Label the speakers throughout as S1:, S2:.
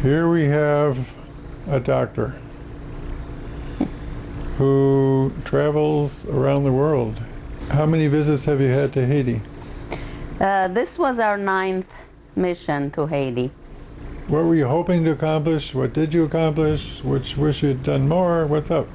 S1: Here we have a doctor who travels around the world. How many visits have you had to Haiti?
S2: This was our 9th mission to Haiti.
S1: What were you hoping to accomplish? What did you accomplish? Which wish you'd done more? What's up?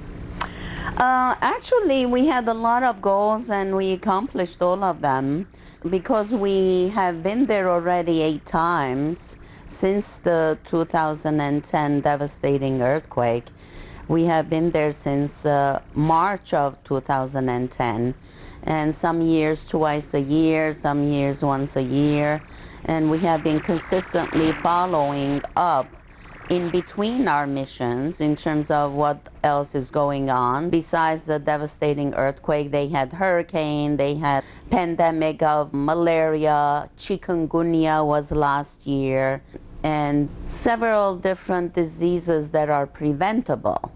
S2: Actually, we had a lot of goals and we accomplished all of them because we have been there already 8 times since the 2010 devastating earthquake. We have been there since March of 2010, and some years twice a year, some years once a year, and we have been consistently following up in between our missions in terms of what else is going on. Besides the devastating earthquake, they had hurricane, they had pandemic of malaria, chikungunya was last year, and several different diseases that are preventable,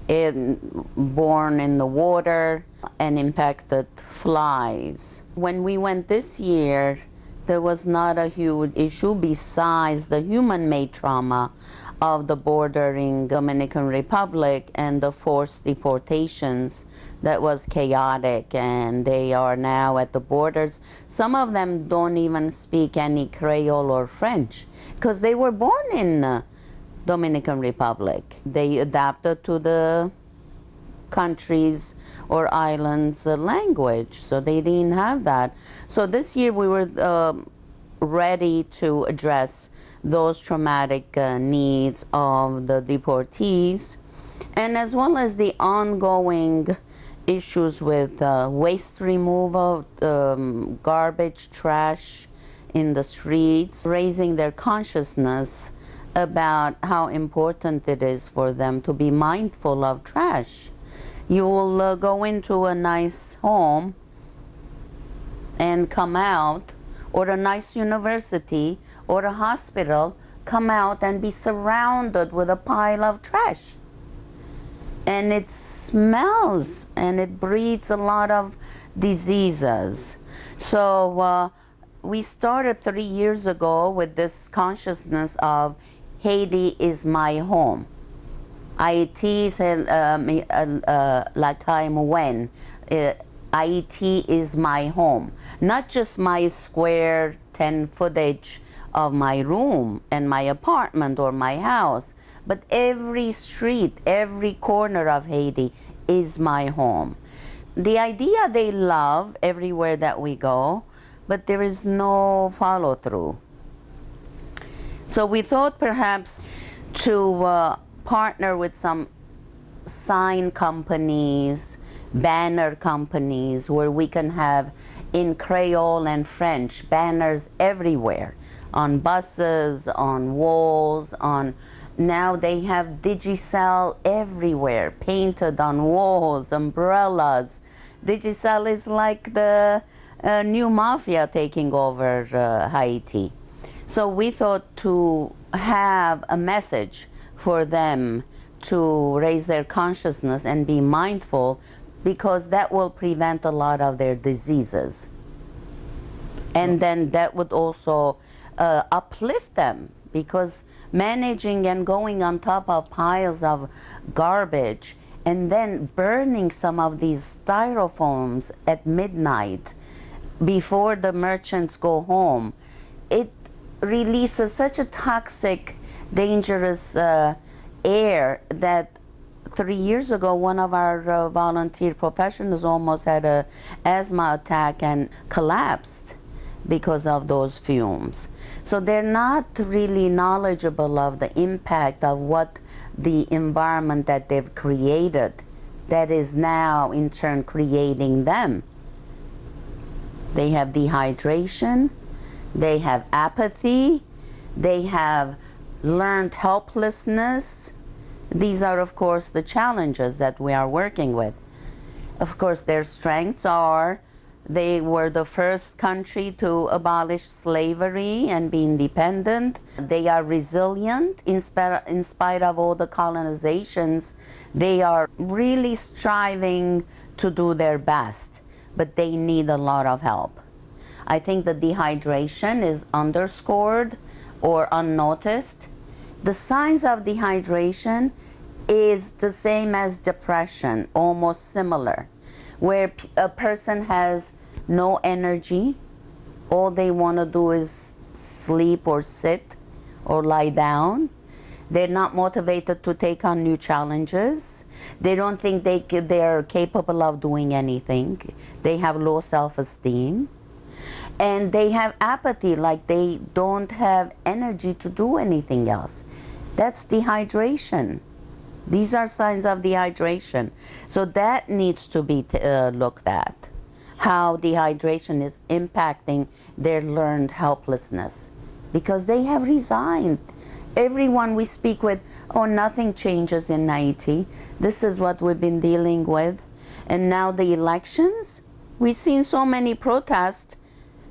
S2: born in the water and infected flies. When we went this year, there was not a huge issue besides the human-made trauma of the bordering Dominican Republic and the forced deportations that was chaotic, and they are now at the borders. Some of them don't even speak any Creole or French because they were born in Dominican Republic. They adapted to the countries or islands language, so they didn't have that. So this year we were ready to address those traumatic needs of the deportees, and as well as the ongoing issues with waste removal, garbage, trash in the streets, raising their consciousness about how important it is for them to be mindful of trash. You will go into a nice home and come out, or a nice university or a hospital, come out and be surrounded with a pile of trash. And it smells and it breeds a lot of diseases. So we started 3 years ago with this consciousness of Haiti is my home. Haiti c'est la caille moyenne. Haiti is my home. Not just my square 10 footage of my room and my apartment or my house, but every street, every corner of Haiti is my home. The idea they love everywhere that we go, but there is no follow through. So we thought perhaps to partner with some sign companies, banner companies, where we can have in Creole and French banners everywhere, on buses, on walls, on now they have Digicel everywhere, painted on walls, umbrellas. Digicel is like the new mafia taking over Haiti. So we thought to have a message for them to raise their consciousness and be mindful, because that will prevent a lot of their diseases. And then that would also uplift them, because managing and going on top of piles of garbage and then burning some of these styrofoams at midnight before the merchants go home, it releases such a toxic, dangerous air that 3 years ago one of our volunteer professionals almost had an asthma attack and collapsed because of those fumes. So they're not really knowledgeable of the impact of what the environment that they've created that is now in turn creating them. They have dehydration, they have apathy, they have learned helplessness. These are, of course, the challenges that we are working with. Of course, their strengths are they were the first country to abolish slavery and be independent. They are resilient in spite of all the colonizations. They are really striving to do their best, but they need a lot of help. I think the dehydration is underscored or unnoticed, The signs of dehydration is the same as depression, almost similar, where a person has no energy, all they want to do is sleep or sit or lie down. They're not motivated to take on new challenges. They don't think they're capable of doing anything. They have low self-esteem. And they have apathy, like they don't have energy to do anything else. That's dehydration. These are signs of dehydration. So that needs to be looked at, how dehydration is impacting their learned helplessness, because they have resigned. Everyone we speak with, oh, nothing changes in Haiti. This is what we've been dealing with. And now the elections, we've seen so many protests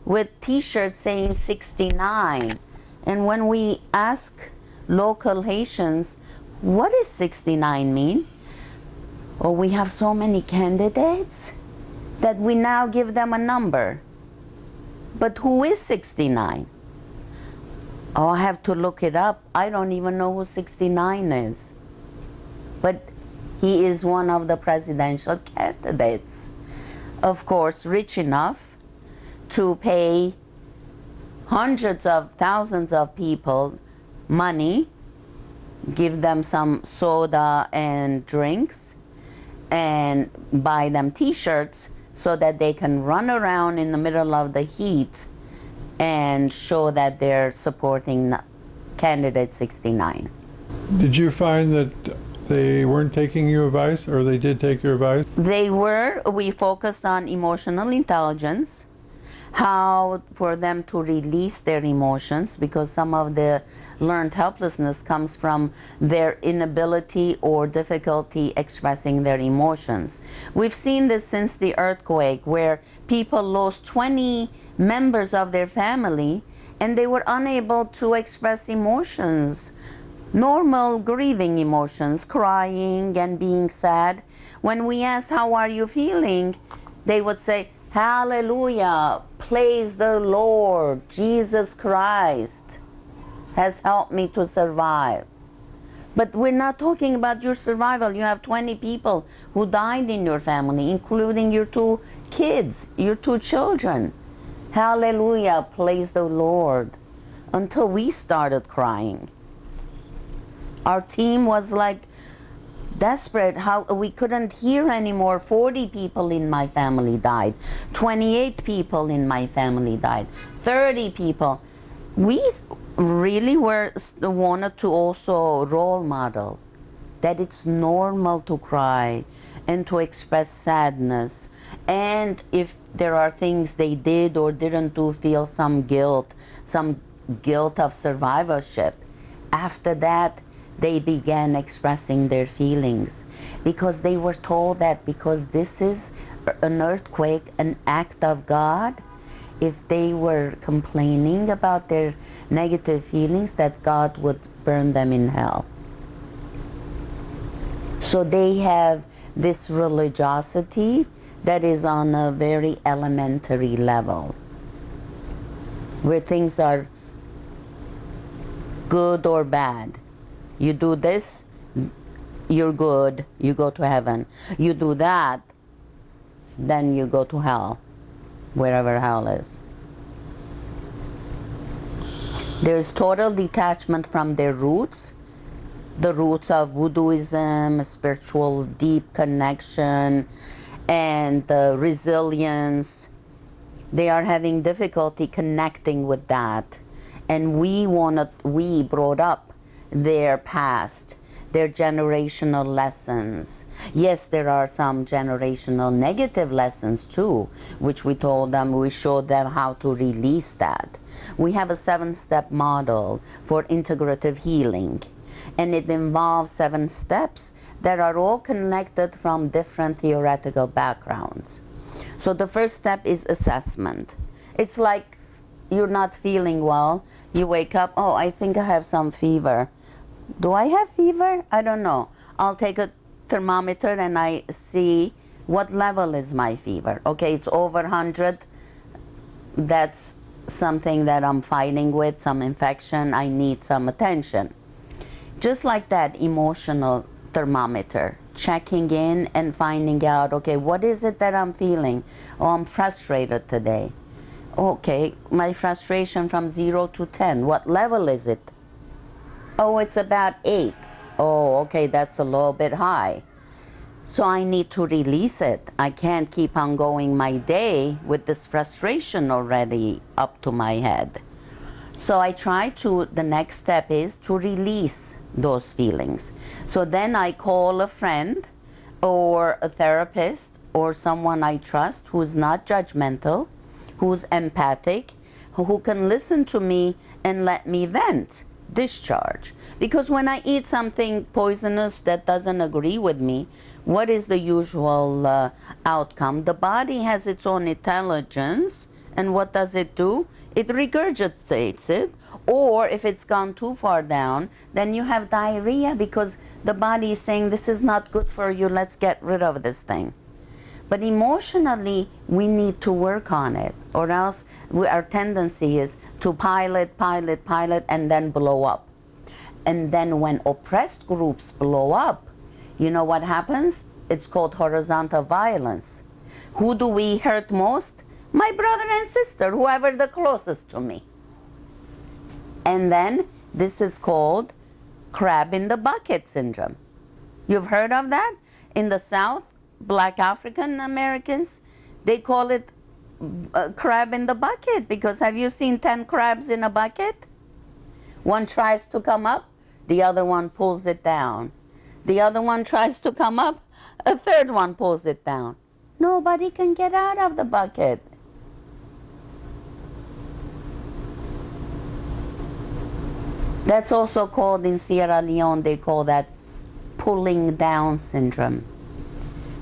S2: with t-shirts saying 69. And when we ask local Haitians, what does 69 mean? Oh, we have so many candidates that we now give them a number. But who is 69? Oh, I have to look it up. I don't even know who 69 is. But he is one of the presidential candidates. Of course, rich enough to pay hundreds of thousands of people money, give them some soda and drinks, and buy them t-shirts so that they can run around in the middle of the heat and show that they're supporting candidate 69.
S1: Did you find that they weren't taking your advice, or they did take your advice?
S2: They were. We focused on emotional intelligence, how for them to release their emotions, because some of the learned helplessness comes from their inability or difficulty expressing their emotions. We've seen this since the earthquake, where people lost 20 members of their family and they were unable to express emotions, normal grieving emotions, crying and being sad. When we asked, how are you feeling? They would say, hallelujah, praise the Lord, Jesus Christ has helped me to survive. But we're not talking about your survival. You have 20 people who died in your family, including your 2 kids, your 2 children. Hallelujah, praise the Lord. Until we started crying. Our team was like desperate, how we couldn't hear anymore. 40 people in my family died. 28 people in my family died. 30 people. We really wanted to also role model that it's normal to cry and to express sadness. And if there are things they did or didn't do, feel some guilt of survivorship. After that, they began expressing their feelings, because they were told that because this is an earthquake, an act of God, if they were complaining about their negative feelings, that God would burn them in hell. So they have this religiosity that is on a very elementary level, where things are good or bad. You do this, you're good, you go to heaven. You do that, then you go to hell, wherever hell is. There's total detachment from their roots, the roots of Voodooism, spiritual deep connection, and resilience. They are having difficulty connecting with that. And we brought up their past, their generational lessons. Yes, there are some generational negative lessons too, which we told them, we showed them how to release that. We have a 7-step model for integrative healing, and it involves 7 steps that are all connected from different theoretical backgrounds. So the first step is assessment. It's like you're not feeling well, you wake up, oh, I think I have some fever. Do I have fever? I don't know. I'll take a thermometer and I see what level is my fever. Okay, it's over 100. That's something that I'm fighting with, some infection. I need some attention. Just like that emotional thermometer, checking in and finding out, okay, what is it that I'm feeling? Oh, I'm frustrated today. Okay, my frustration from 0 to 10, what level is it? Oh, it's about 8. Oh, okay, that's a little bit high. So I need to release it. I can't keep on going my day with this frustration already up to my head. So I try to, the next step is to release those feelings. So then I call a friend or a therapist or someone I trust who's not judgmental, who's empathic, who can listen to me and let me vent, discharge. Because when I eat something poisonous that doesn't agree with me, what is the usual outcome? The body has its own intelligence, and what does it do? It regurgitates it, or if it's gone too far down, then you have diarrhea because the body is saying, this is not good for you, let's get rid of this thing. But emotionally, we need to work on it, or else our tendency is to pilot, and then blow up. And then when oppressed groups blow up, you know what happens? It's called horizontal violence. Who do we hurt most? My brother and sister, whoever the closest to me. And then this is called crab in the bucket syndrome. You've heard of that? In the South, Black African Americans, they call it crab in the bucket, because have you seen 10 crabs in a bucket? One tries to come up, the other one pulls it down. The other one tries to come up, a third one pulls it down. Nobody can get out of the bucket. That's also called, in Sierra Leone, they call that pulling down syndrome.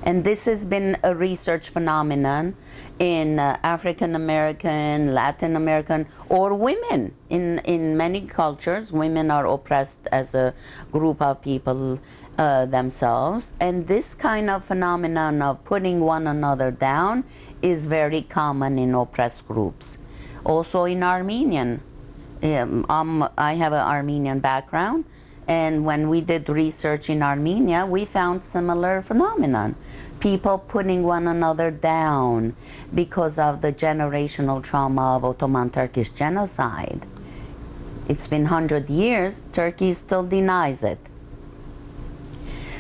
S2: And this has been a research phenomenon in African American, Latin American, or women. In many cultures, women are oppressed as a group of people themselves. And this kind of phenomenon of putting one another down is very common in oppressed groups. Also in Armenian. I have an Armenian background, and when we did research in Armenia, we found similar phenomenon. People putting one another down because of the generational trauma of Ottoman Turkish genocide. It's been 100 years, Turkey still denies it.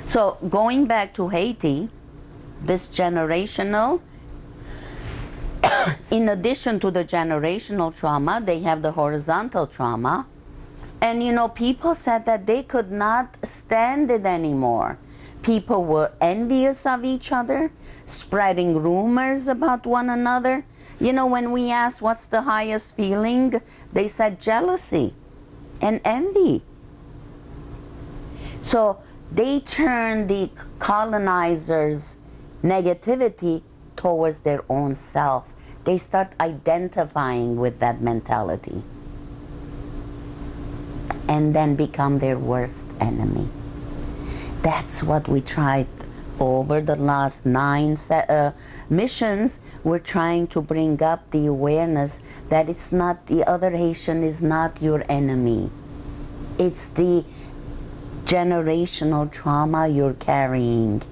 S2: So going back to Haiti, this generational, in addition to the generational trauma, they have the horizontal trauma. And you know, people said that they could not stand it anymore. People were envious of each other, spreading rumors about one another. You know, when we asked what's the highest feeling, they said jealousy and envy. So they turned the colonizers' negativity towards their own self. They start identifying with that mentality and then become their worst enemy. That's what we tried over the last 9 missions. We're trying to bring up the awareness that it's not, the other Haitian is not your enemy. It's the generational trauma you're carrying.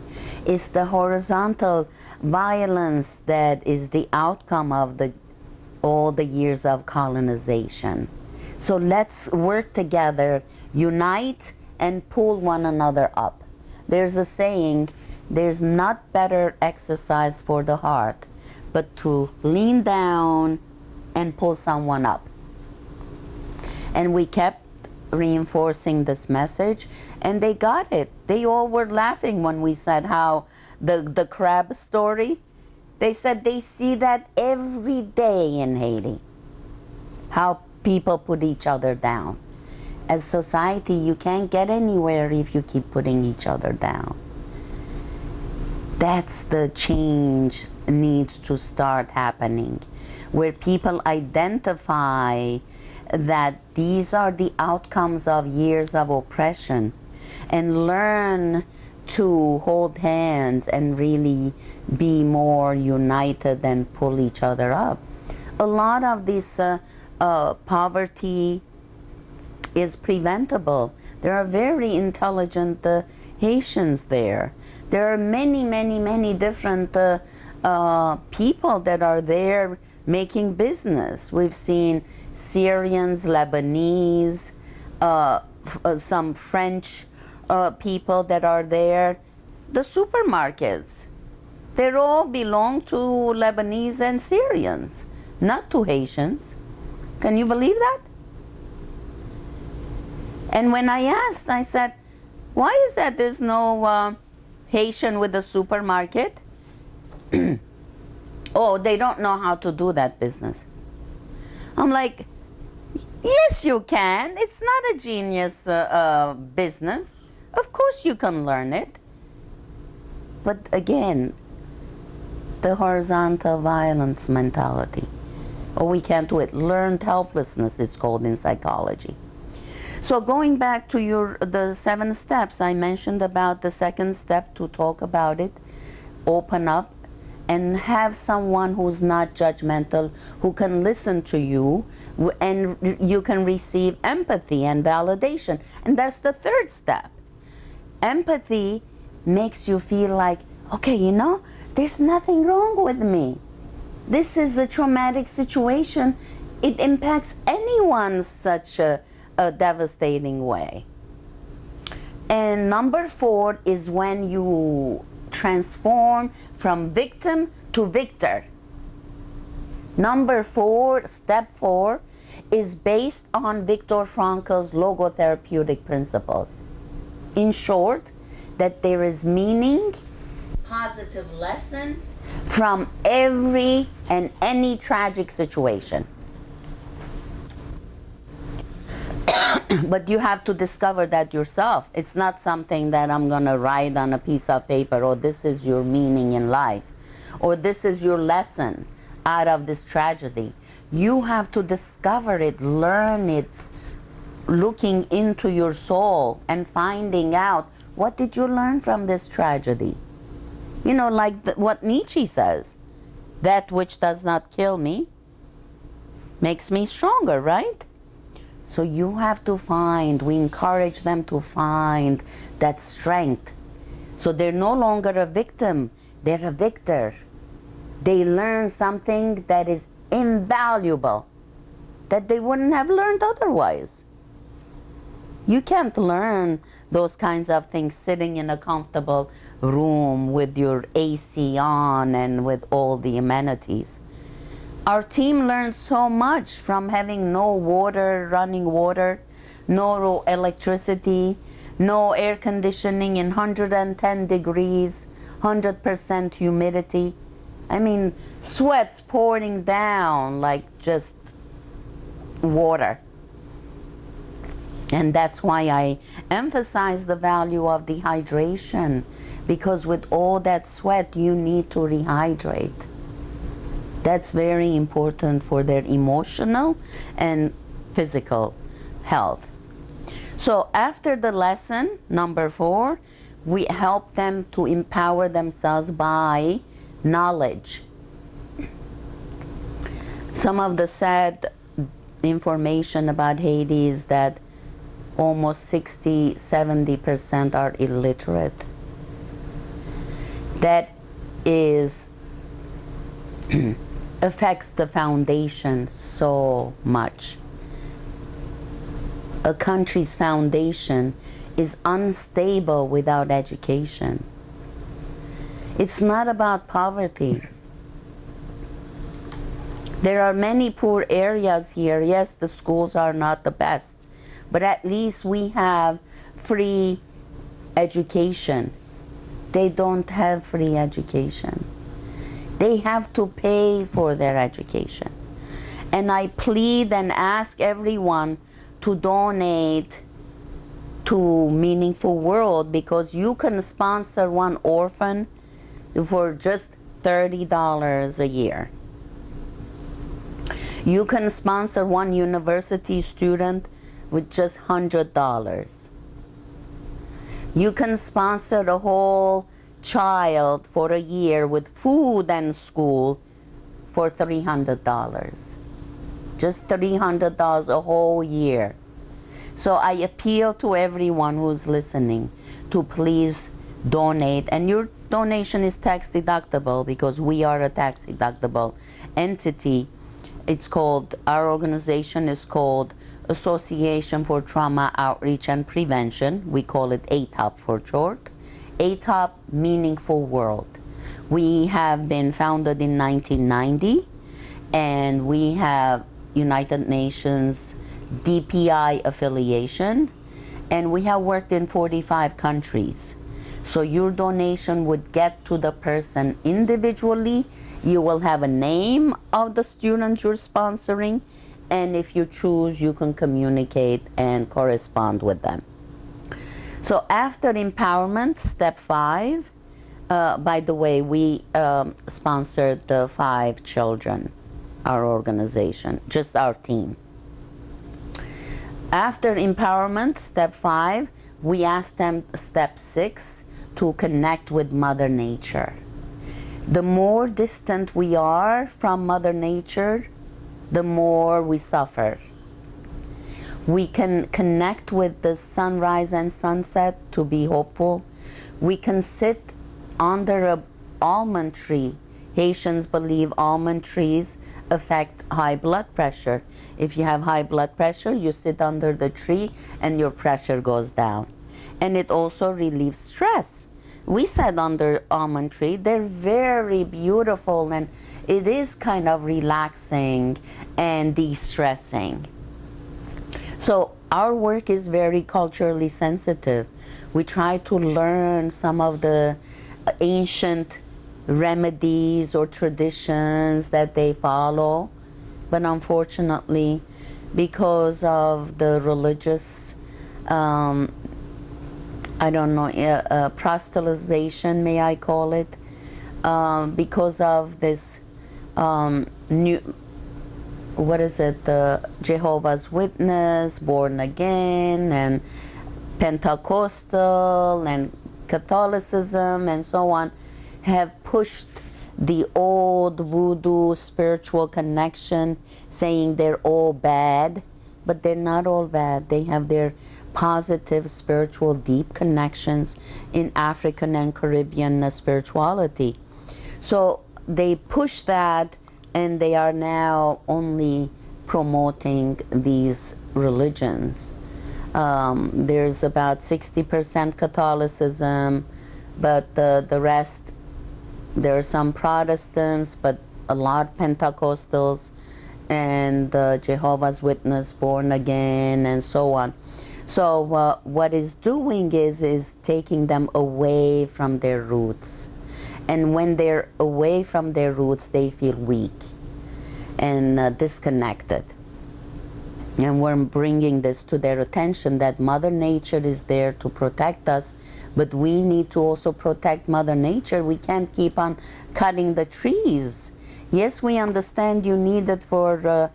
S2: It's the horizontal violence that is the outcome of all the years of colonization. So let's work together, unite, and pull one another up. There's a saying, there's not better exercise for the heart, but to lean down and pull someone up. And we kept reinforcing this message, and they got it. They all were laughing when we said how the crab story, they said they see that every day in Haiti, how people put each other down. As society, you can't get anywhere if you keep putting each other down. That's the change needs to start happening, where people identify that these are the outcomes of years of oppression and learn to hold hands and really be more united and pull each other up. A lot of this poverty is preventable. There are very intelligent Haitians there. There are many, many, many different people that are there making business. We've seen Syrians, Lebanese, some French people that are there. The supermarkets, they all belong to Lebanese and Syrians, not to Haitians. Can you believe that? And when I asked, I said, why is that there's no Haitian with the supermarket? Oh, they don't know how to do that business. I'm like, yes, you can. It's not a genius business. Of course you can learn it. But again, the horizontal violence mentality. Oh, we can't do it. Learned helplessness, it's called in psychology. So going back to the 7 steps, I mentioned about the second step to talk about it, open up, and have someone who's not judgmental, who can listen to you, and you can receive empathy and validation. And that's the third step. Empathy makes you feel like, okay, you know, there's nothing wrong with me. This is a traumatic situation. It impacts anyone such a devastating way. And number 4 is when you transform from victim to victor. Number 4, step 4, is based on Viktor Frankl's logotherapeutic principles. In short, that there is meaning, positive lesson from every and any tragic situation. But you have to discover that yourself. It's not something that I'm going to write on a piece of paper, or this is your meaning in life, or this is your lesson out of this tragedy. You have to discover it, learn it, looking into your soul and finding out, what did you learn from this tragedy? You know, like what Nietzsche says, that which does not kill me makes me stronger, right? So you have to find, we encourage them to find that strength. So they're no longer a victim, they're a victor. They learn something that is invaluable, that they wouldn't have learned otherwise. You can't learn those kinds of things sitting in a comfortable room with your AC on and with all the amenities. Our team learned so much from having no water, running water, no electricity, no air conditioning in 110 degrees, 100% humidity. I mean, sweat's pouring down like just water. And that's why I emphasize the value of dehydration, because with all that sweat, you need to rehydrate. That's very important for their emotional and physical health. So after the lesson, number 4, we help them to empower themselves by knowledge. Some of the sad information about Haiti is that almost 60-70% are illiterate. That is affects the foundation so much. A country's foundation is unstable without education. It's not about poverty. There are many poor areas here. Yes, the schools are not the best, but at least we have free education. They don't have free education. They have to pay for their education. And I plead and ask everyone to donate to Meaningfulworld, because you can sponsor one orphan for just $30 a year. You can sponsor one university student with just $100. You can sponsor a whole child for a year with food and school for $300. Just $300 a whole year. So I appeal to everyone who's listening to please donate, and your donation is tax deductible because we are a tax deductible entity. It's called, our organization is called Association for Trauma Outreach and Prevention. We call it ATOP for short. ATOP, Meaningful World. We have been founded in 1990, and we have United Nations DPI affiliation, and we have worked in 45 countries. So your donation would get to the person individually. You will have a name of the student you're sponsoring, and if you choose, you can communicate and correspond with them. So after empowerment, step 5, by the way, we sponsored the 5 children, our organization, just our team. After empowerment, step 5, we asked them, step 6, to connect with Mother Nature. The more distant we are from Mother Nature, the more we suffer. We can connect with the sunrise and sunset to be hopeful. We can sit under an almond tree. Haitians believe almond trees affect high blood pressure. If you have high blood pressure, you sit under the tree and your pressure goes down. And it also relieves stress. We sat under almond tree. They're very beautiful, and it is kind of relaxing and de-stressing. So our work is very culturally sensitive. We try to learn some of the ancient remedies or traditions that they follow, but unfortunately, because of the religious, proselytization, may I call it, because of this the Jehovah's Witness, Born Again, and Pentecostal, and Catholicism, and so on, have pushed the old voodoo spiritual connection, saying they're all bad, but they're not all bad. They have their positive spiritual deep connections in African and Caribbean spirituality. So they push that, and they are now only promoting these religions. There's about 60% Catholicism, but the rest, there are some Protestants, but a lot Pentecostals, and Jehovah's Witness, Born Again, and so on. So what it's doing is taking them away from their roots. And when they're away from their roots, they feel weak and disconnected. And we're bringing this to their attention, that Mother Nature is there to protect us, but we need to also protect Mother Nature. We can't keep on cutting the trees. Yes, we understand you need it for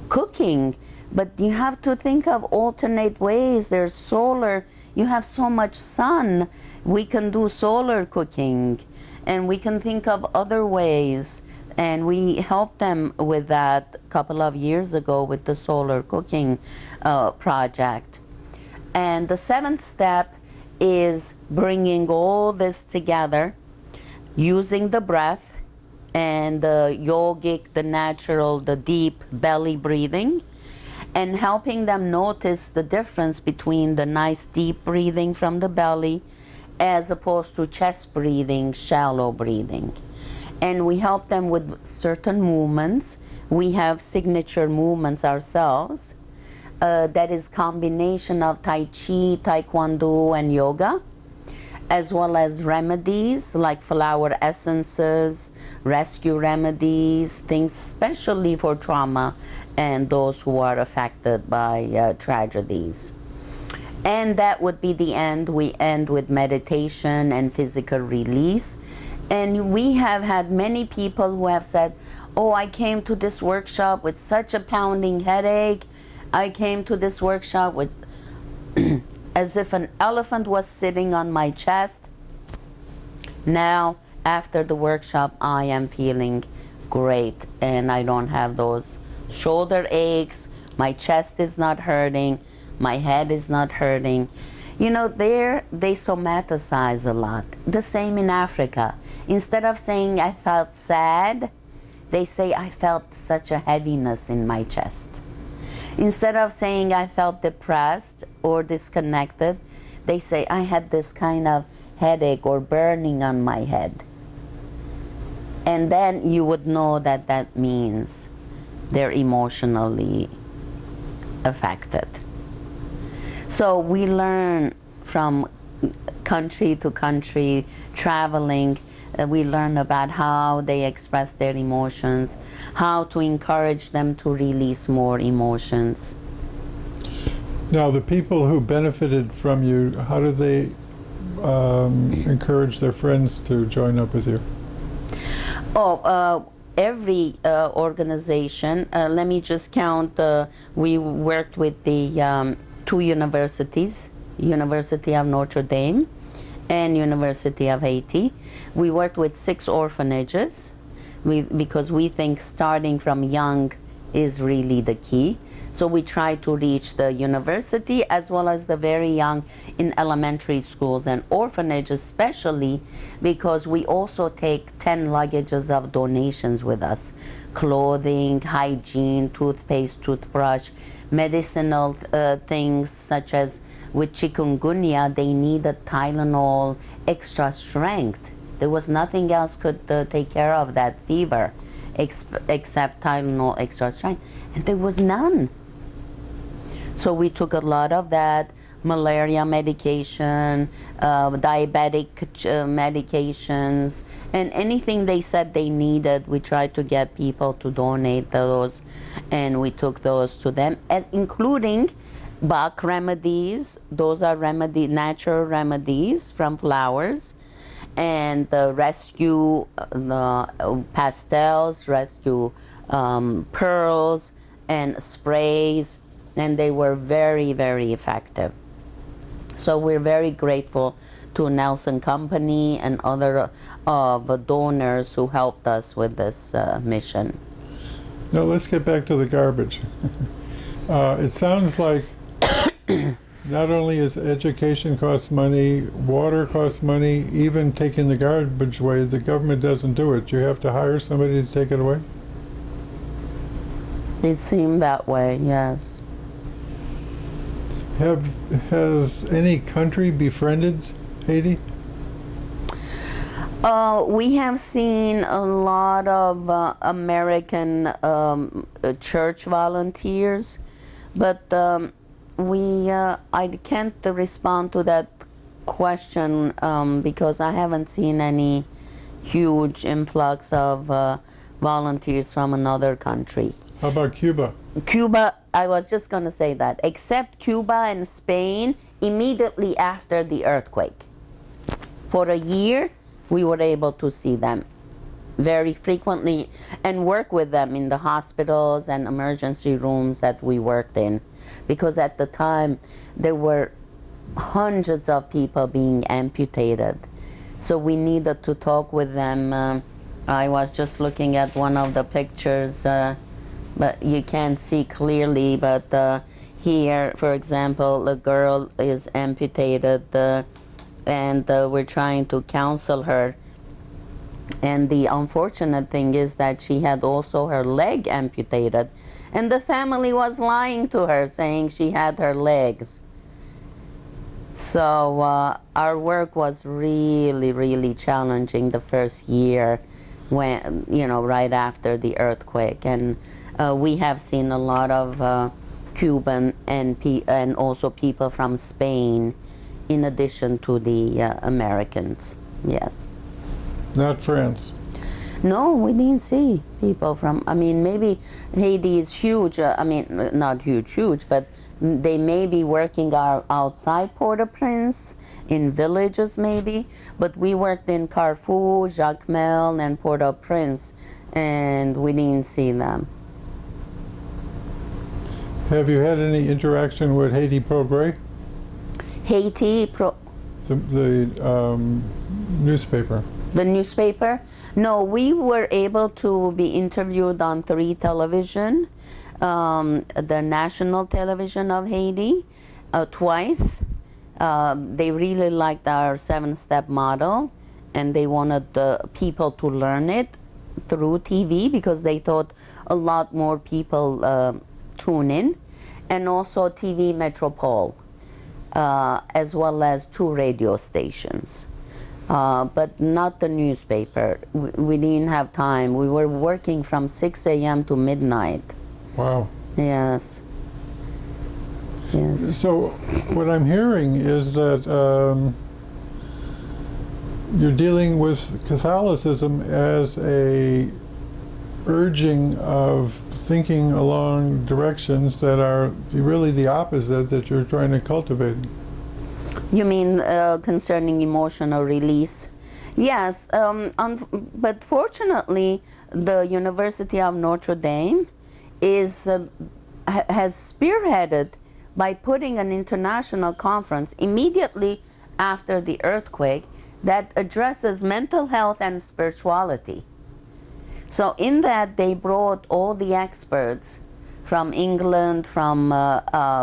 S2: cooking, but you have to think of alternate ways. There's solar. You have so much sun. We can do solar cooking, and we can think of other ways. And we helped them with that a couple of years ago with the solar cooking project. And the 7th step is bringing all this together, using the breath and the yogic, the natural, the deep belly breathing, and helping them notice the difference between the nice deep breathing from the belly as opposed to chest breathing, shallow breathing. And we help them with certain movements. We have signature movements ourselves. That is combination of Tai Chi, Taekwondo, and yoga, as well as remedies like flower essences, rescue remedies, things especially for trauma and those who are affected by tragedies. And that would be the end. We end with meditation and physical release. And we have had many people who have said, oh, I came to this workshop with such a pounding headache. I came to this workshop with as if an elephant was sitting on my chest. Now, after the workshop, I am feeling great, and I don't have those shoulder aches My chest is not hurting. My head is not hurting. You know, there they somaticize a lot. The same in Africa. Instead of saying I felt sad, they say I felt such a heaviness in my chest. Instead of saying I felt depressed or disconnected, they say I had this kind of headache or burning on my head. And then you would know that that means they're emotionally affected. So we learn from country to country, traveling, we learn about how they express their emotions, how to encourage them to release more emotions.
S1: Now, the people who benefited from you, how do they encourage their friends to join up with you?
S2: Every organization, let me just count, we worked with the 2 universities, University of Notre Dame and University of Haiti. We worked with 6 orphanages because we think starting from young is really the key. So we try to reach the university as well as the very young in elementary schools and orphanages, especially because we also take 10 luggages of donations with us. Clothing, hygiene, toothpaste, toothbrush, medicinal things such as with chikungunya, they needed Tylenol extra strength. There was nothing else could take care of that fever except Tylenol extra strength, and there was none. So we took a lot of that, malaria medication, diabetic medications, and anything they said they needed, we tried to get people to donate those, and we took those to them, including Bach remedies. Those are natural remedies from flowers, and the rescue pastels, rescue pearls, and sprays, and they were very, very effective. So we're very grateful to Nelson Company and other donors who helped us with this mission.
S1: Now let's get back to the garbage. It sounds like not only does education cost money, water costs money, even taking the garbage away, the government doesn't do it. You have to hire somebody to take it away?
S2: It seemed that way, yes.
S1: Has any country befriended Haiti?
S2: We have seen a lot of American church volunteers, but I can't respond to that question because I haven't seen any huge influx of volunteers from another country.
S1: How about Cuba?
S2: Cuba, I was just going to say that, except Cuba and Spain, immediately after the earthquake. For a year, we were able to see them very frequently and work with them in the hospitals and emergency rooms that we worked in. Because at the time, there were hundreds of people being amputated. So we needed to talk with them. I was just looking at one of the pictures, but you can't see clearly, but here, for example, the girl is amputated, and we're trying to counsel her. And the unfortunate thing is that she had also her leg amputated, and the family was lying to her, saying she had her legs. So our work was really, really challenging the first year, when, right after the earthquake. And we have seen a lot of Cuban and also people from Spain, in addition to the Americans. Yes.
S1: Not France.
S2: No, we didn't see people from, maybe Haiti is huge, not huge, but they may be working outside Port-au-Prince, in villages maybe, but we worked in Carrefour, Jacmel, and Port-au-Prince, and we didn't see them.
S1: Have you had any interaction with Haiti Progrès?
S2: Haiti
S1: The newspaper.
S2: The newspaper? No, we were able to be interviewed on 3 television. the national television of Haiti twice. They really liked our 7-step model, and they wanted the people to learn it through TV because they thought a lot more people tune in, and also TV Metropole, as well as 2 radio stations. But not the newspaper. We didn't have time. We were working from 6 a.m. to midnight.
S1: Wow.
S2: Yes. Yes.
S1: So what I'm hearing is that you're dealing with Catholicism as a urging of thinking along directions that are really the opposite that you're trying to cultivate.
S2: You mean concerning emotional release? Yes, but fortunately, the University of Notre Dame has spearheaded by putting an international conference immediately after the earthquake that addresses mental health and spirituality. So in that, they brought all the experts from England, from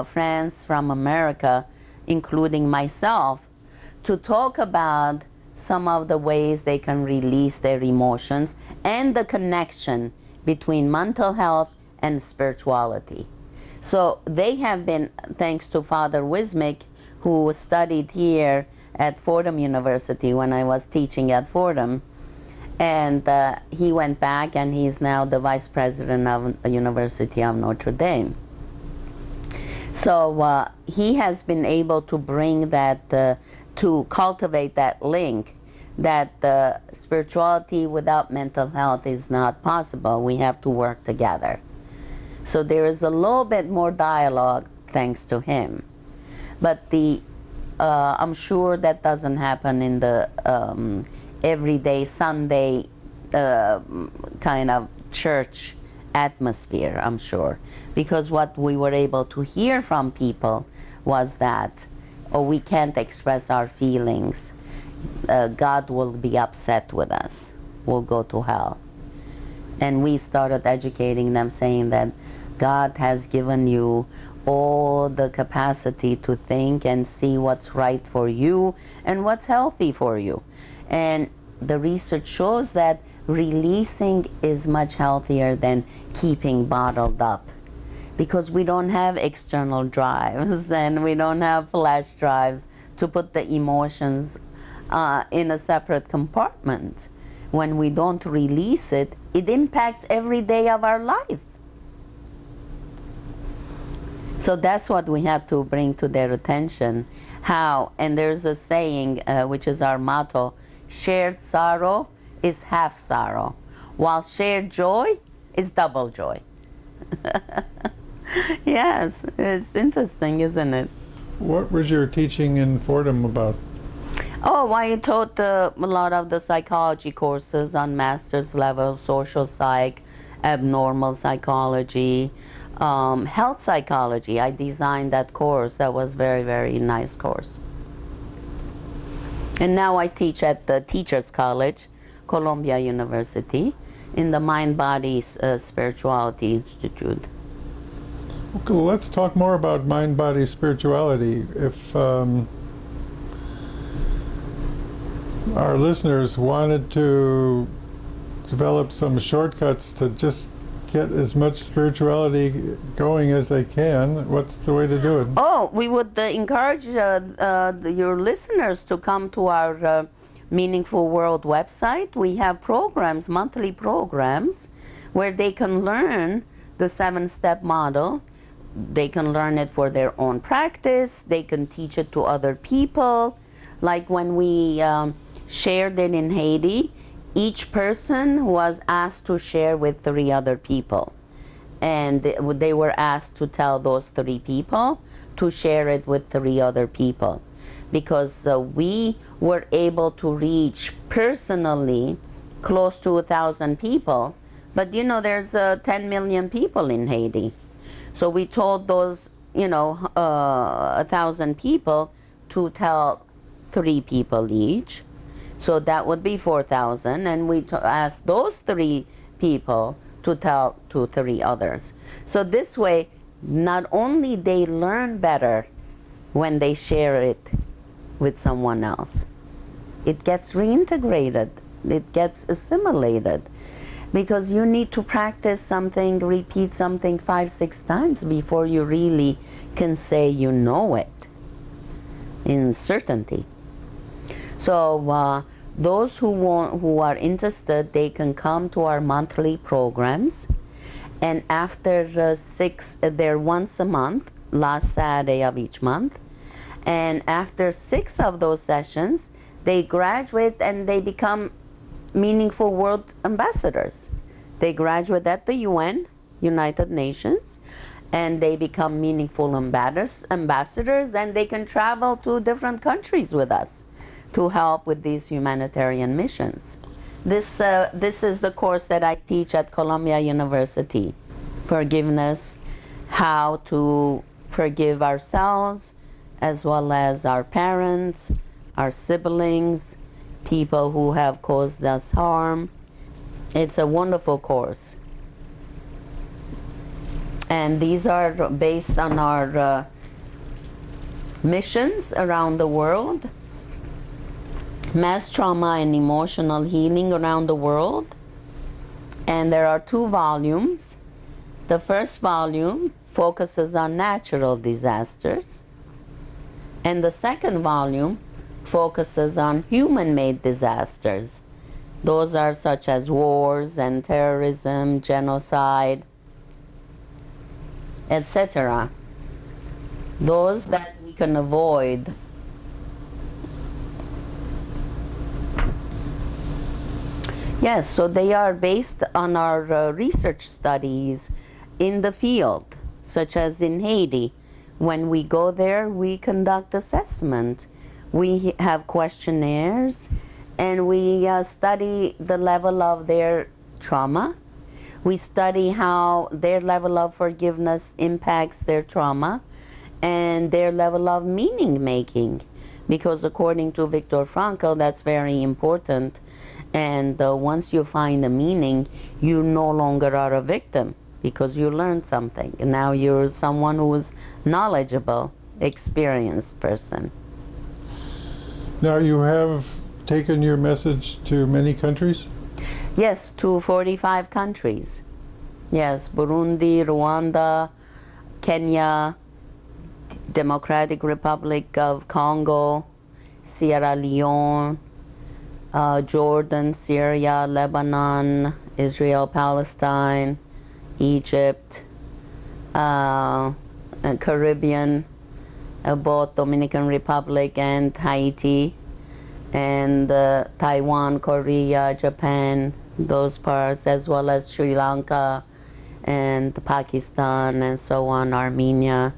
S2: France, from America, including myself, to talk about some of the ways they can release their emotions and the connection between mental health and spirituality. So they have been, thanks to Father Wismick, who studied here at Fordham University when I was teaching at Fordham, and he went back and he's now the vice president of the University of Notre Dame. So he has been able to bring that, to cultivate that link, that spirituality without mental health is not possible. We have to work together. So there is a little bit more dialogue thanks to him. But I'm sure that doesn't happen in the everyday Sunday kind of church atmosphere, I'm sure. Because what we were able to hear from people was that, oh, we can't express our feelings. God will be upset with us. We'll go to hell. And we started educating them, saying that God has given you all the capacity to think and see what's right for you and what's healthy for you. And the research shows that releasing is much healthier than keeping bottled up, because we don't have external drives and we don't have flash drives to put the emotions in a separate compartment. When we don't release it, it impacts every day of our life. So that's what we have to bring to their attention. How, and there's a saying, which is our motto, shared sorrow is half sorrow, while shared joy is double joy. Yes, it's interesting, isn't it?
S1: What was your teaching in Fordham about?
S2: Oh, I taught a lot of the psychology courses on master's level, social psych, abnormal psychology, health psychology. I designed that course. That was very, very nice course. And now I teach at the Teachers College, Columbia University, in the Mind-Body Spirituality Institute.
S1: Okay, well, let's talk more about mind-body spirituality. If our listeners wanted to develop some shortcuts to just get as much spirituality going as they can, what's the way to do it?
S2: Oh, we would encourage your listeners to come to our Meaningfulworld website. We have programs, monthly programs, where they can learn the 7-step model. They can learn it for their own practice. They can teach it to other people. Like when we shared it in Haiti, each person was asked to share with 3 other people. And they were asked to tell those 3 people to share it with 3 other people. Because we were able to reach personally close to 1,000 people. But you know, there's 10 million people in Haiti. So we told those, 1,000 people to tell 3 people each. So that would be 4,000. And we asked those 3 people to tell to 3 others. So this way, not only they learn better when they share it with someone else, it gets reintegrated, it gets assimilated, because you need to practice something, repeat something 5, 6 times before you really can say you know it in certainty. So those who are interested, they can come to our monthly programs, and after they're once a month, last Saturday of each month, and after 6 of those sessions, they graduate and they become Meaningful World ambassadors. They graduate at the UN, United Nations, and they become meaningful ambassadors, and they can travel to different countries with us to help with these humanitarian missions. This is the course that I teach at Columbia University. Forgiveness, how to forgive ourselves, as well as our parents, our siblings, people who have caused us harm. It's a wonderful course. And these are based on our missions around the world, mass trauma and emotional healing around the world. And there are 2 volumes. The first volume focuses on natural disasters, and the second volume focuses on human-made disasters. Those are such as wars and terrorism, genocide, etc. Those that we can avoid. Yes, so they are based on our research studies in the field, such as in Haiti. When we go there, we conduct assessment. We have questionnaires, and we study the level of their trauma. We study how their level of forgiveness impacts their trauma and their level of meaning making, because according to Viktor Frankl, that's very important. And once you find a meaning, you no longer are a victim, because you learned something. And now you're someone who's knowledgeable, experienced person.
S1: Now, you have taken your message to many countries?
S2: Yes, to 45 countries. Yes, Burundi, Rwanda, Kenya, Democratic Republic of Congo, Sierra Leone, Jordan, Syria, Lebanon, Israel, Palestine, Egypt, Caribbean, both Dominican Republic and Haiti, and Taiwan, Korea, Japan, those parts, as well as Sri Lanka and Pakistan and so on, Armenia,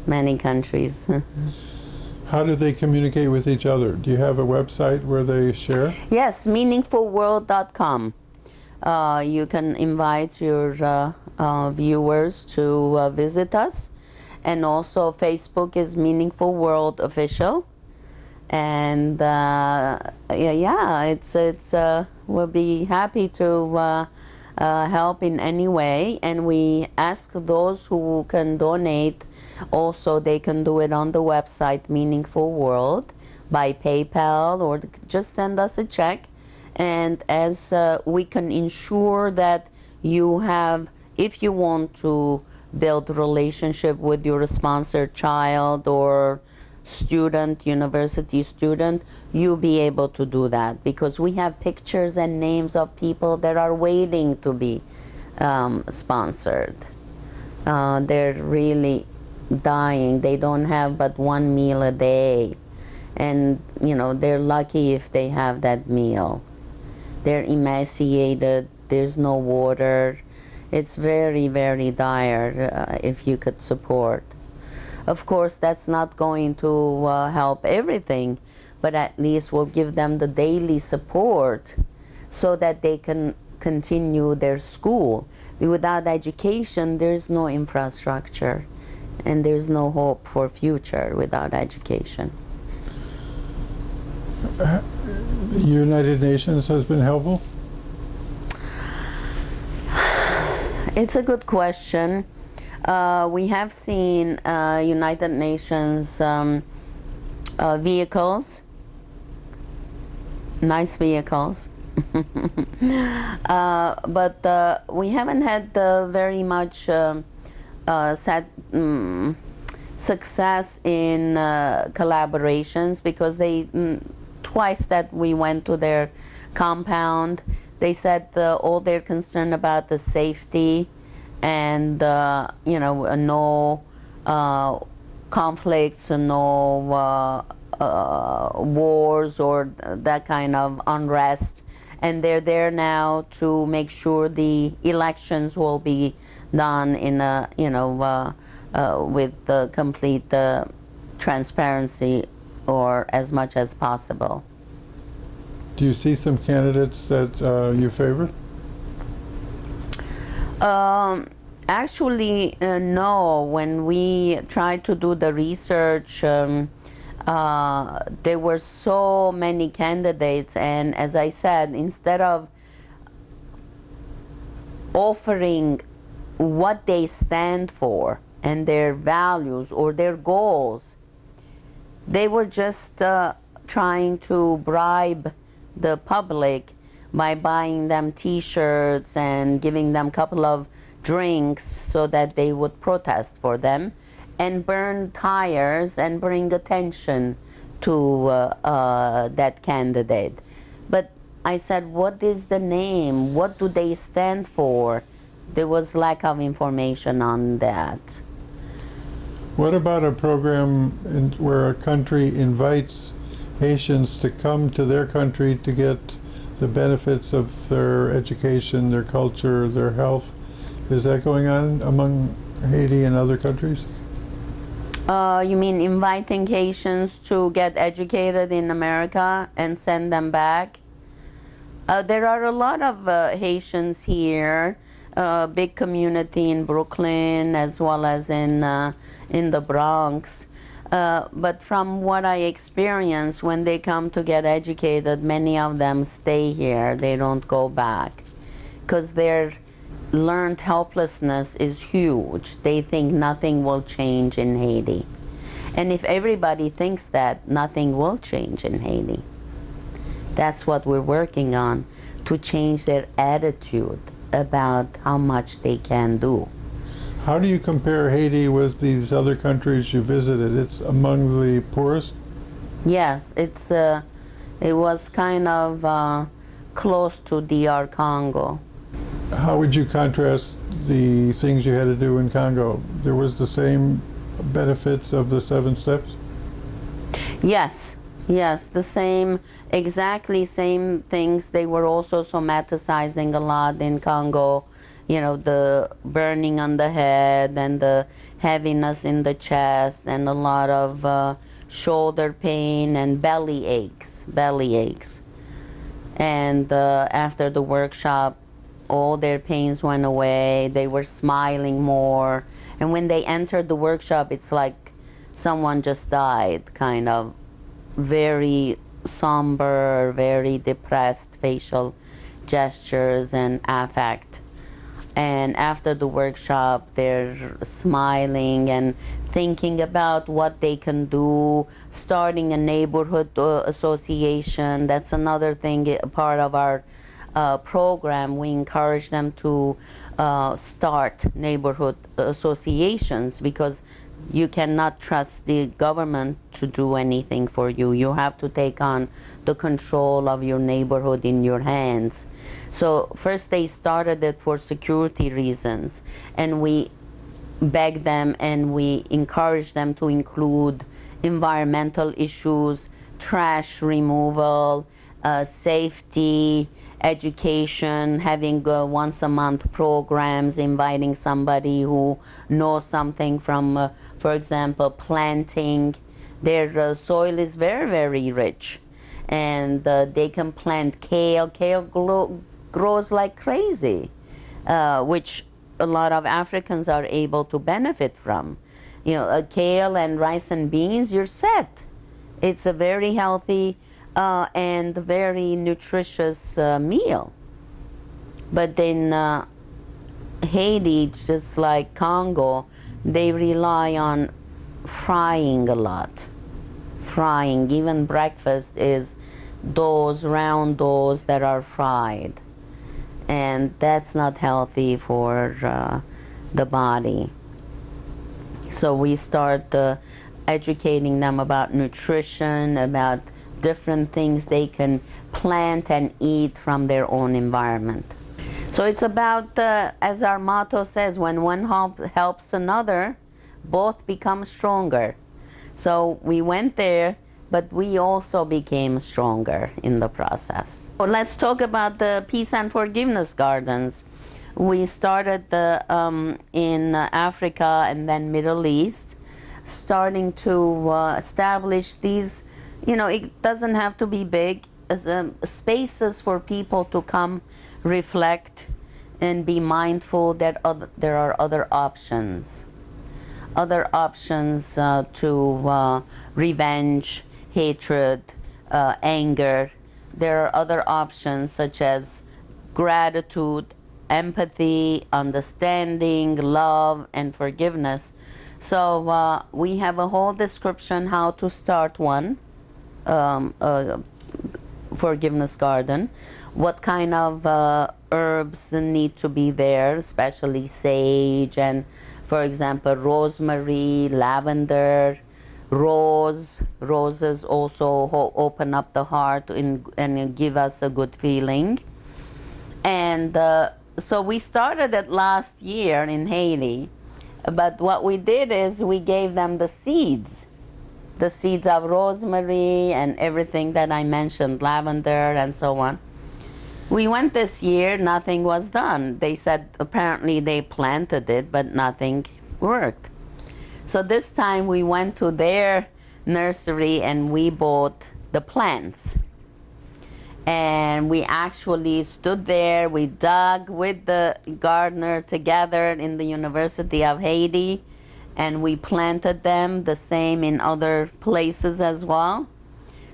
S2: many countries.
S1: How do they communicate with each other? Do you have a website where they share?
S2: Yes, meaningfulworld.com. You can invite your viewers to visit us. And also Facebook is Meaningful World Official. And we'll be happy to help in any way. And we ask those who can donate, also they can do it on the website Meaningful World by PayPal, or just send us a check. And as we can ensure that you have, if you want to build a relationship with your sponsored child or student, university student, you'll be able to do that, because we have pictures and names of people that are waiting to be sponsored. They're really dying. They don't have but 1 meal a day, and they're lucky if they have that meal. They're emaciated. There's no water. It's very, very dire if you could support. Of course, that's not going to help everything, but at least we'll give them the daily support so that they can continue their school. Without education, there's no infrastructure, and there's no hope for future without education.
S1: The United Nations has been helpful?
S2: It's a good question. We have seen United Nations vehicles, nice vehicles, but we haven't had very much success in collaborations, because they twice that we went to their compound, they said all they're concerned about the safety and no conflicts, no wars or that kind of unrest, and they're there now to make sure the elections will be done in a with the complete transparency, or as much as possible.
S1: Do you see some candidates that you favor?
S2: Actually, no. When we tried to do the research, there were so many candidates, and as I said, instead of offering what they stand for and their values or their goals, they were just trying to bribe the public by buying them T-shirts and giving them a couple of drinks so that they would protest for them and burn tires and bring attention to that candidate. But I said, what is the name? What do they stand for? There was lack of information on that.
S1: What about a program where a country invites Haitians to come to their country to get the benefits of their education, their culture, their health? Is that going on among Haiti and other countries?
S2: You mean inviting Haitians to get educated in America and send them back? There are a lot of Haitians here, big community in Brooklyn as well as in the Bronx. But from what I experience, when they come to get educated, many of them stay here. They don't go back because their learned helplessness is huge. They think nothing will change in Haiti. And if everybody thinks that, nothing will change in Haiti. That's what we're working on, to change their attitude about how much they can do.
S1: How do you compare Haiti with these other countries you visited? It's among the poorest?
S2: Yes, it was kind of close to DR Congo.
S1: How would you contrast the things you had to do in Congo? There was the same benefits of the 7 steps?
S2: Yes, the same, exactly same things. They were also somaticizing a lot in Congo. You know, the burning on the head and the heaviness in the chest and a lot of shoulder pain and belly aches. And after the workshop, all their pains went away. They were smiling more. And when they entered the workshop, it's like someone just died, kind of very somber, very depressed facial gestures and affect. And after the workshop, they're smiling and thinking about what they can do, starting a neighborhood association. That's another thing, part of our program. We encourage them to start neighborhood associations, because you cannot trust the government to do anything for you. You have to take on the control of your neighborhood in your hands. So first they started it for security reasons, and we begged them and we encouraged them to include environmental issues, trash removal, safety, education, having once a month programs, inviting somebody who knows something from, for example, planting. Their soil is very, very rich, and they can plant kale. Kale grows like crazy, which a lot of Africans are able to benefit from. You know, kale and rice and beans, you're set. It's a very healthy and very nutritious meal. But then Haiti, just like Congo, they rely on frying a lot. Frying, even breakfast is those round doughs that are fried. And that's not healthy for the body. So we start educating them about nutrition, about different things they can plant and eat from their own environment. So it's about, as our motto says, when one helps another, both become stronger. So we went there, but we also became stronger in the process. Well, let's talk about the Peace and Forgiveness Gardens. We started in Africa and then Middle East, starting to establish these, it doesn't have to be big, spaces for people to come reflect and be mindful that there are other options to revenge, hatred, anger. There are other options such as gratitude, empathy, understanding, love, and forgiveness. So we have a whole description how to start one forgiveness garden, what kind of herbs need to be there, especially sage and, for example, rosemary, lavender, roses also open up the heart and give us a good feeling. And so we started it last year in Haiti, but what we did is we gave them the seeds of rosemary and everything that I mentioned, lavender and so on. We went this year, nothing was done. They said apparently they planted it, but nothing worked. So this time we went to their nursery and we bought the plants. And we actually stood there, we dug with the gardener together in the University of Haiti, and we planted them, the same in other places as well.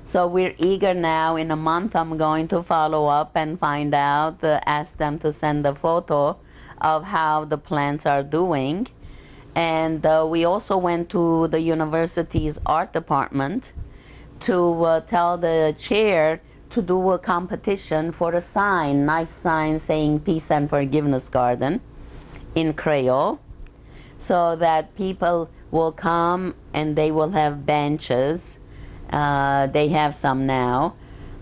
S2: So we're eager now. In a month I'm going to follow up and find out, ask them to send a photo of how the plants are doing. And we also went to the university's art department to tell the chair to do a competition for a sign, nice sign saying Peace and Forgiveness Garden in Creole, so that people will come and they will have benches. They have some now.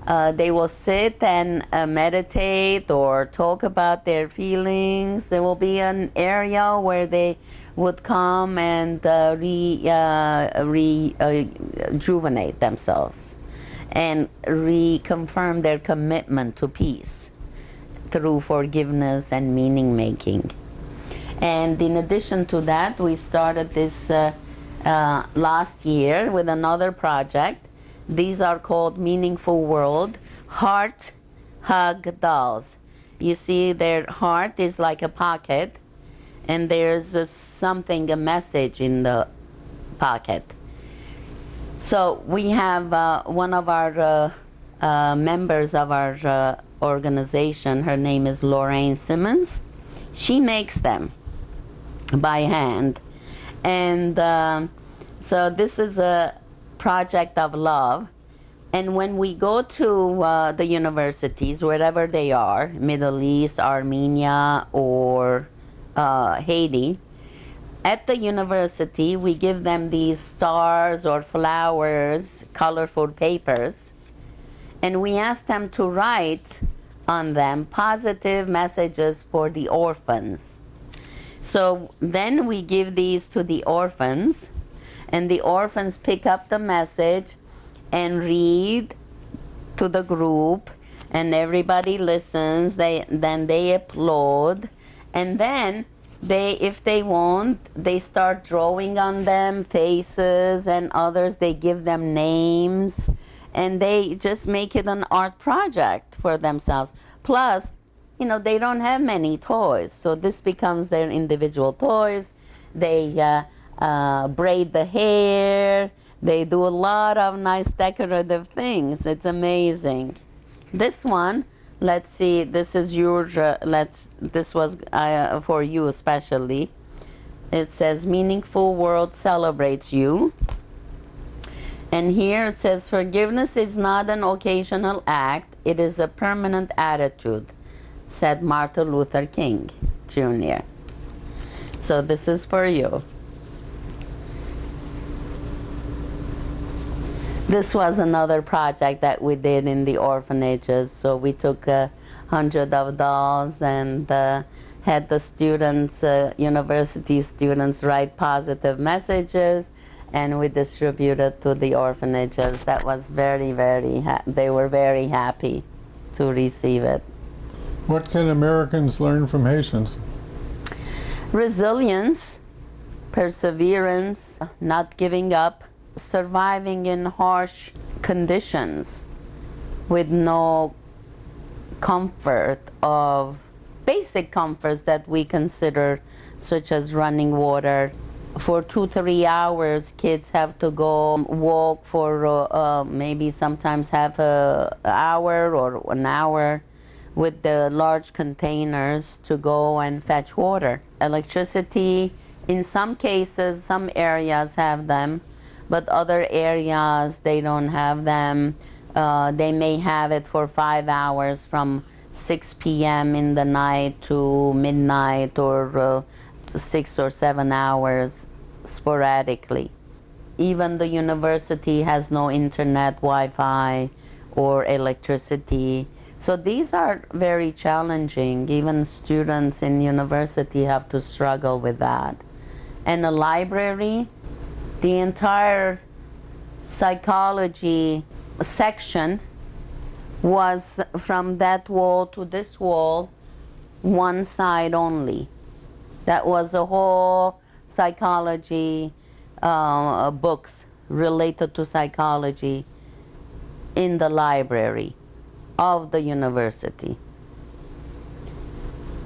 S2: They will sit and meditate or talk about their feelings. There will be an area where they would come and rejuvenate themselves and reconfirm their commitment to peace through forgiveness and meaning making. And in addition to that, we started this last year with another project. These are called Meaningfulworld Heart Hug Dolls. You see, their heart is like a pocket, and there's a message in the pocket. So we have one of our members of our organization, her name is Lorraine Simmons. She makes them by hand. And so this is a project of love. And when we go to the universities, wherever they are, Middle East, Armenia, or Haiti, at the university, we give them these stars or flowers, colorful papers, and we ask them to write on them positive messages for the orphans. So then we give these to the orphans, and the orphans pick up the message and read to the group, and everybody listens. Then they applaud, and then if they want, they start drawing on them faces, and others they give them names, and they just make it an art project for themselves. Plus, they don't have many toys, so this becomes their individual toys. They braid the hair. They do a lot of nice decorative things. It's amazing. This one, Let's see, this is your, this was for you especially. It says, Meaningful World celebrates you. And here it says, forgiveness is not an occasional act, it is a permanent attitude, said Martin Luther King, Jr. So this is for you. This was another project that we did in the orphanages. So we took 100 of dolls and had the students, university students, write positive messages, and we distributed to the orphanages. That was very, they were very happy to receive it.
S1: What can Americans learn from Haitians?
S2: Resilience, perseverance, not giving up, surviving in harsh conditions with no comfort of basic comforts that we consider, such as running water. For 2-3 hours, kids have to go walk for maybe sometimes half an hour or an hour with the large containers to go and fetch water. Electricity, in some cases, some areas have them, but other areas, they don't have them. They may have it for 5 hours from 6 p.m. in the night to midnight, or 6 or 7 hours sporadically. Even the university has no internet, Wi-Fi, or electricity. So these are very challenging. Even students in university have to struggle with that. And a library, the entire psychology section was from that wall to this wall, one side only. That was a whole psychology books related to psychology in the library of the university.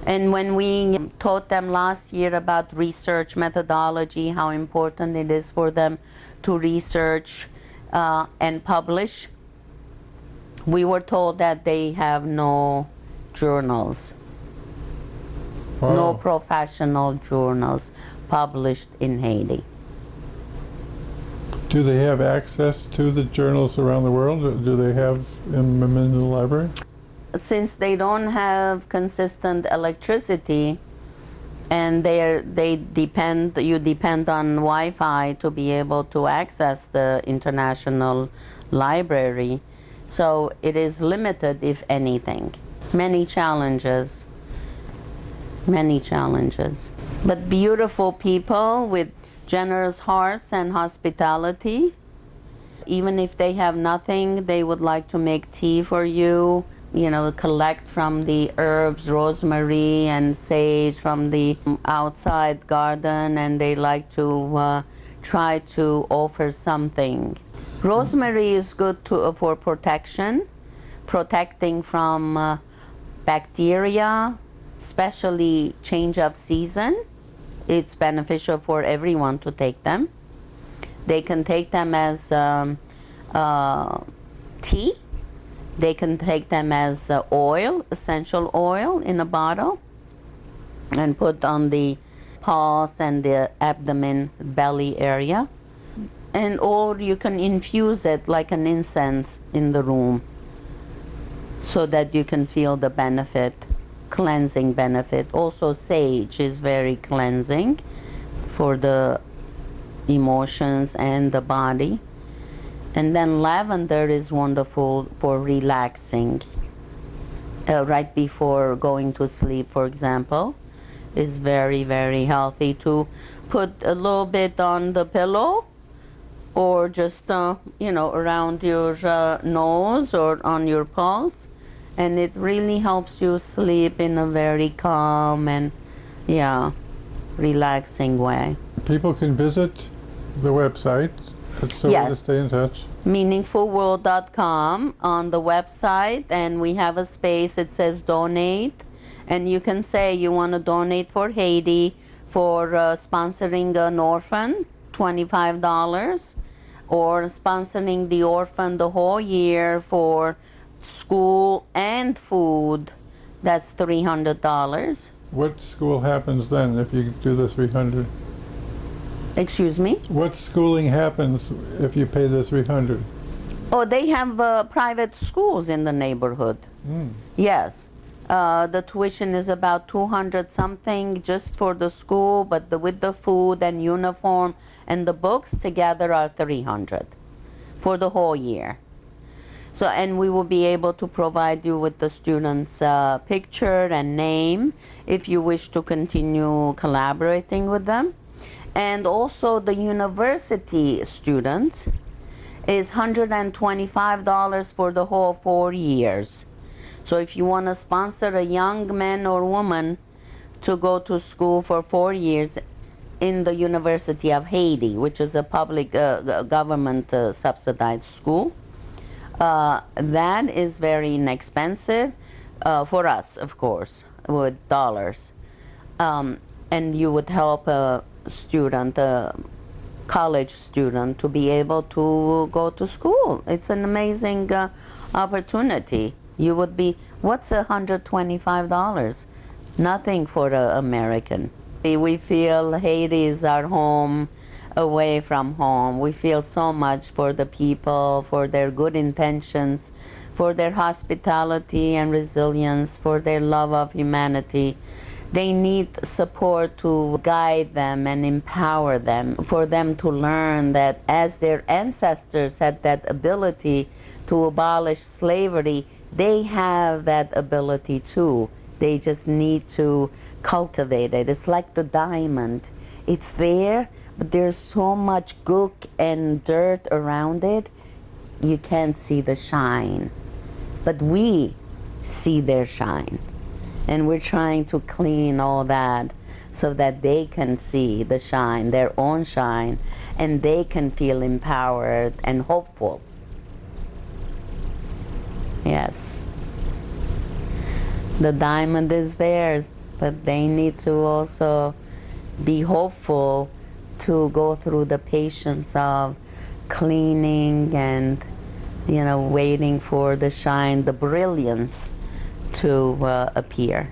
S2: And when we taught them last year about research methodology, how important it is for them to research and publish, we were told that they have no journals, no professional journals published in Haiti.
S1: Do they have access to the journals around the world? Do they have them in the library?
S2: Since they don't have consistent electricity, and you depend on Wi-Fi to be able to access the international library, so it is limited, if anything. Many challenges, but beautiful people with generous hearts and hospitality. Even if they have nothing, they would like to make tea for you, collect from the herbs, rosemary and sage from the outside garden, and they like to try to offer something. Rosemary is good for protection, protecting from bacteria, especially change of season. It's beneficial for everyone to take them. They can take them as tea. They can take them as oil, essential oil in a bottle, and put on the pulse and the abdomen, belly area. Or you can infuse it like an incense in the room so that you can feel the benefit, cleansing benefit. Also, sage is very cleansing for the emotions and the body. And then lavender is wonderful for relaxing. Right before going to sleep, for example, is very, very healthy to put a little bit on the pillow, or just, around your nose or on your pulse. And it really helps you sleep in a very calm and, relaxing way.
S1: People can visit the website. That's the way to stay in touch.
S2: Meaningfulworld.com on the website, and we have a space, it says donate, and you can say you want to donate for Haiti for sponsoring an orphan, $25, or sponsoring the orphan the whole year for school and food, that's $300.
S1: What school happens then if you do the 300?
S2: Excuse me?
S1: What schooling happens if you pay the 300?
S2: Oh, they have private schools in the neighborhood. Yes. The tuition is about 200 something just for the school, but with the food and uniform and the books together are 300 for the whole year. So, and we will be able to provide you with the student's picture and name if you wish to continue collaborating with them. And also the university students is $125 for the whole 4 years. So if you want to sponsor a young man or woman to go to school for 4 years in the University of Haiti, which is a public government subsidized school, that is very inexpensive for us, of course, with dollars. And you would help a student, a college student, to be able to go to school. It's an amazing opportunity. You would be, what's $125? Nothing for an American. We feel Haiti is our home, away from home. We feel so much for the people, for their good intentions, for their hospitality and resilience, for their love of humanity. They need support to guide them and empower them, for them to learn that as their ancestors had that ability to abolish slavery, they have that ability too. They just need to cultivate it. It's like the diamond. It's there, but there's so much gook and dirt around it, you can't see the shine. But we see their shine. And we're trying to clean all that so that they can see the shine, their own shine, and they can feel empowered and hopeful. Yes. The diamond is there, but they need to also be hopeful to go through the patience of cleaning and, waiting for the shine, the brilliance to appear.